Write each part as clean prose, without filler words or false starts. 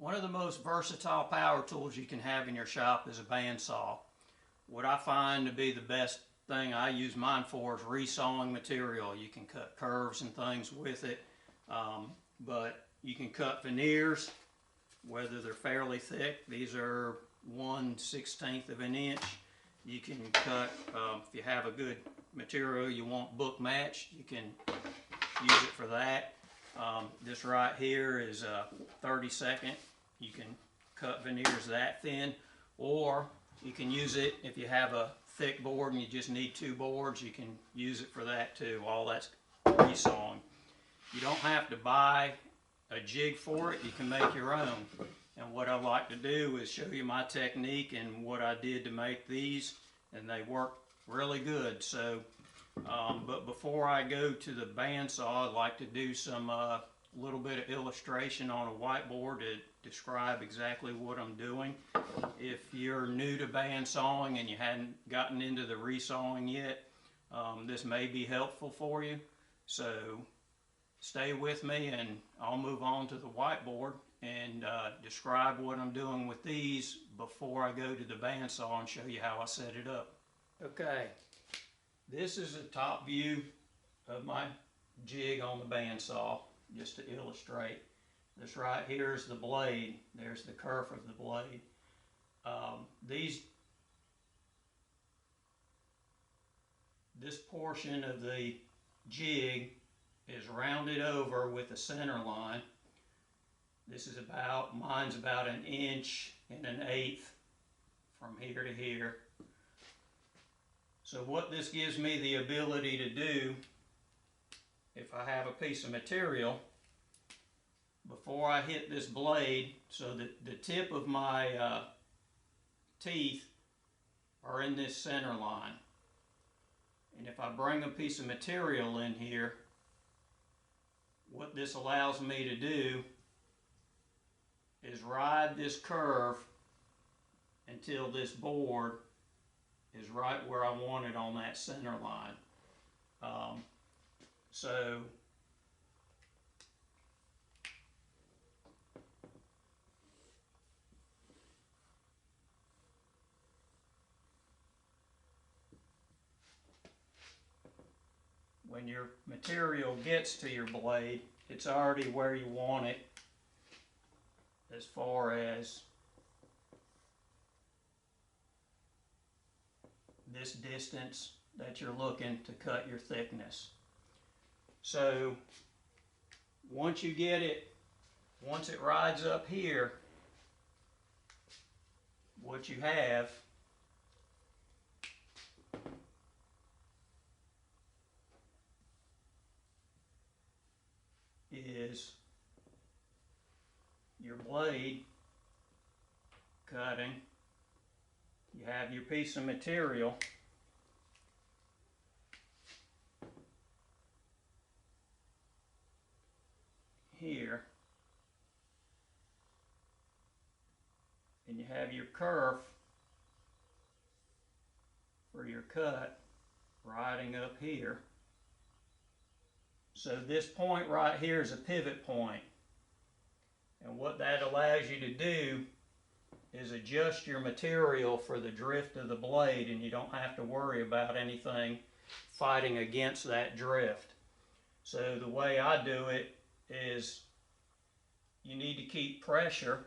One of the most versatile power tools you can have in your shop is a bandsaw. What I find to be the best thing I use mine for is resawing material. You can cut curves and things with it, but you can cut veneers, whether they're fairly thick. These are 1/16 of an inch. You can cut, if you have a good material you want book matched, you can use it for that. This right here is a 32nd. You can cut veneers that thin, or you can use it if you have a thick board and you just need 2 boards. You can use it for that too. All that's resawing. You don't have to buy a jig for it. You can make your own. And what I like to do is show you my technique and what I did to make these, and they work really good. So, but before I go to the bandsaw, I'd like to do some little bit of illustration on a whiteboard to describe exactly what I'm doing. If you're new to bandsawing and you hadn't gotten into the resawing yet, this may be helpful for you. So stay with me and I'll move on to the whiteboard and describe what I'm doing with these before I go to the bandsaw and show you how I set it up. Okay, this is the top view of my jig on the bandsaw, just to illustrate. This right here is the blade. There's the kerf of the blade. This portion of the jig is rounded over with a center line. This is mine's about 1 1/8 from here to here. So what this gives me the ability to do, if I have a piece of material, before I hit this blade, so that the tip of my teeth are in this center line. And if I bring a piece of material in here, what this allows me to do is ride this curve until this board is right where I want it on that center line. So when your material gets to your blade, it's already where you want it as far as this distance that you're looking to cut your thickness. So once you get it, once it rides up here, what you have is your blade cutting. You have your piece of material here, and you have your kerf for your cut riding up here. So this point right here is a pivot point, and what that allows you to do is adjust your material for the drift of the blade, and you don't have to worry about anything fighting against that drift. So the way I do it is you need to keep pressure,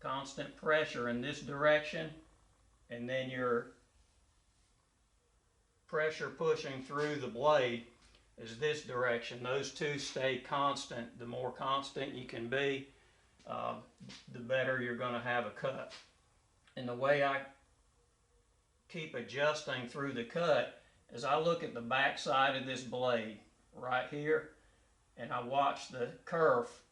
constant pressure in this direction, and then your pressure pushing through the blade is this direction. Those two stay constant. The more constant you can be, the better you're going to have a cut. And the way I keep adjusting through the cut is I look at the back side of this blade right here, and I watch the kerf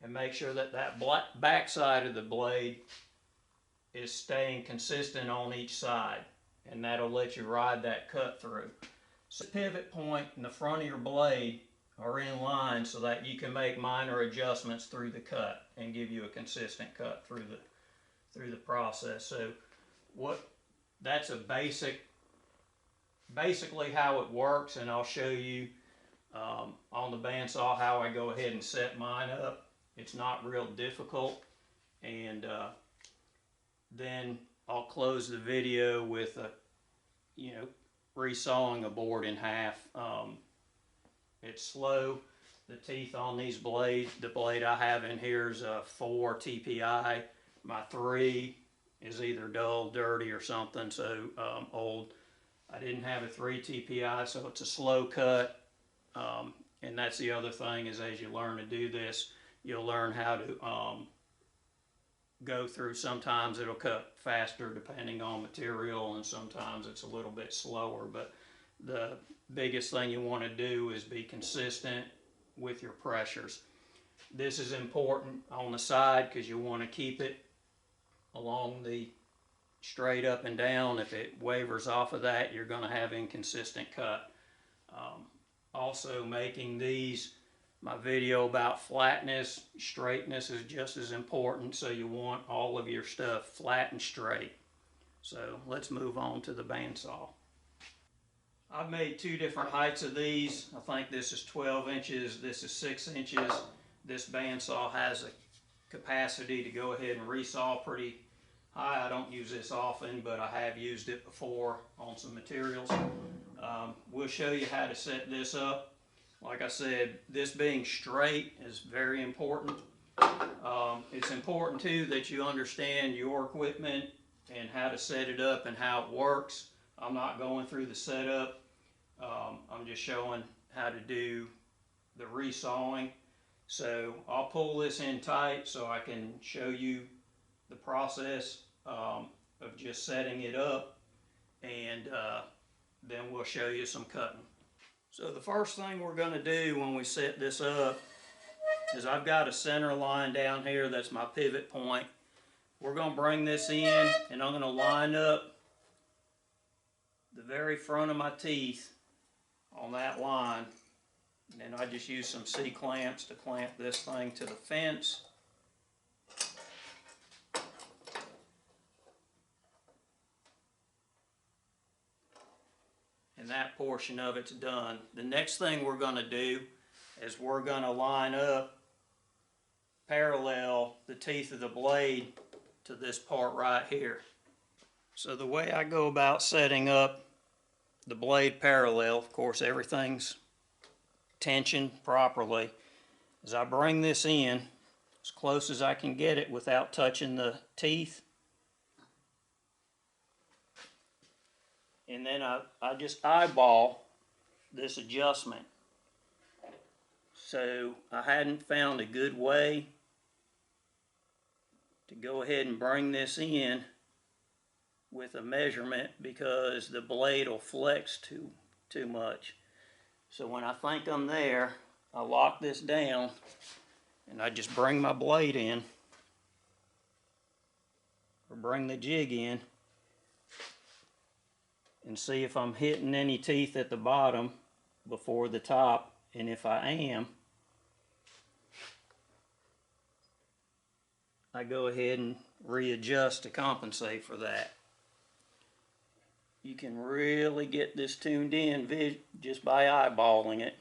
and make sure that that back side of the blade is staying consistent on each side, and that'll let you ride that cut through. So the pivot point and the front of your blade are in line so that you can make minor adjustments through the cut and give you a consistent cut through the process. So that's a basically how it works, and I'll show you on the bandsaw how I go ahead and set mine up. It's not real difficult. And then I'll close the video with resawing a board in half. It's slow. The teeth on these blades, the blade I have in here is a 4 TPI. My 3 is either dull, dirty, or something, so old. I didn't have a 3 TPI, so it's a slow cut. And that's the other thing, is as you learn to do this, you'll learn how to go through. Sometimes it'll cut faster depending on material, and sometimes it's a little bit slower. But the biggest thing you want to do is be consistent with your pressures. This is important on the side because you want to keep it along the straight up and down. If it wavers off of that, you're going to have inconsistent cut. Also, making these, my video about flatness, straightness is just as important, so you want all of your stuff flat and straight. So let's move on to the bandsaw. I've made 2 different heights of these. I think this is 12 inches, this is 6 inches. This bandsaw has a capacity to go ahead and resaw pretty high. I don't use this often, but I have used it before on some materials. We'll show you how to set this up. Like I said, this being straight is very important. It's important too that you understand your equipment and how to set it up and how it works. I'm not going through the setup. I'm just showing how to do the resawing. So I'll pull this in tight so I can show you the process of just setting it up, and then we'll show you some cutting. So the first thing we're going to do when we set this up is, I've got a center line down here that's my pivot point. We're going to bring this in, and I'm going to line up the very front of my teeth on that line. And then I just use some C-clamps to clamp this thing to the fence. And that portion of it's done. The next thing we're going to do is we're going to line up parallel the teeth of the blade to this part right here. So the way I go about setting up the blade parallel, of course everything's tensioned properly, is I bring this in as close as I can get it without touching the teeth. And then I just eyeball this adjustment. So I hadn't found a good way to go ahead and bring this in with a measurement, because the blade will flex too much. So when I think I'm there, I lock this down and I just bring my blade in, or bring the jig in, and see if I'm hitting any teeth at the bottom before the top. And if I am, I go ahead and readjust to compensate for that. You can really get this tuned in just by eyeballing it.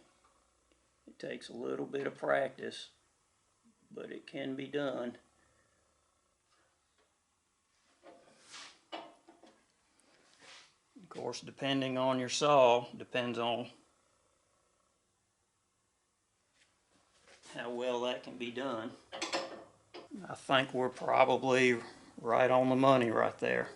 It takes a little bit of practice, but it can be done. Of course, depending on your saw, depends on how well that can be done. I think we're probably right on the money right there.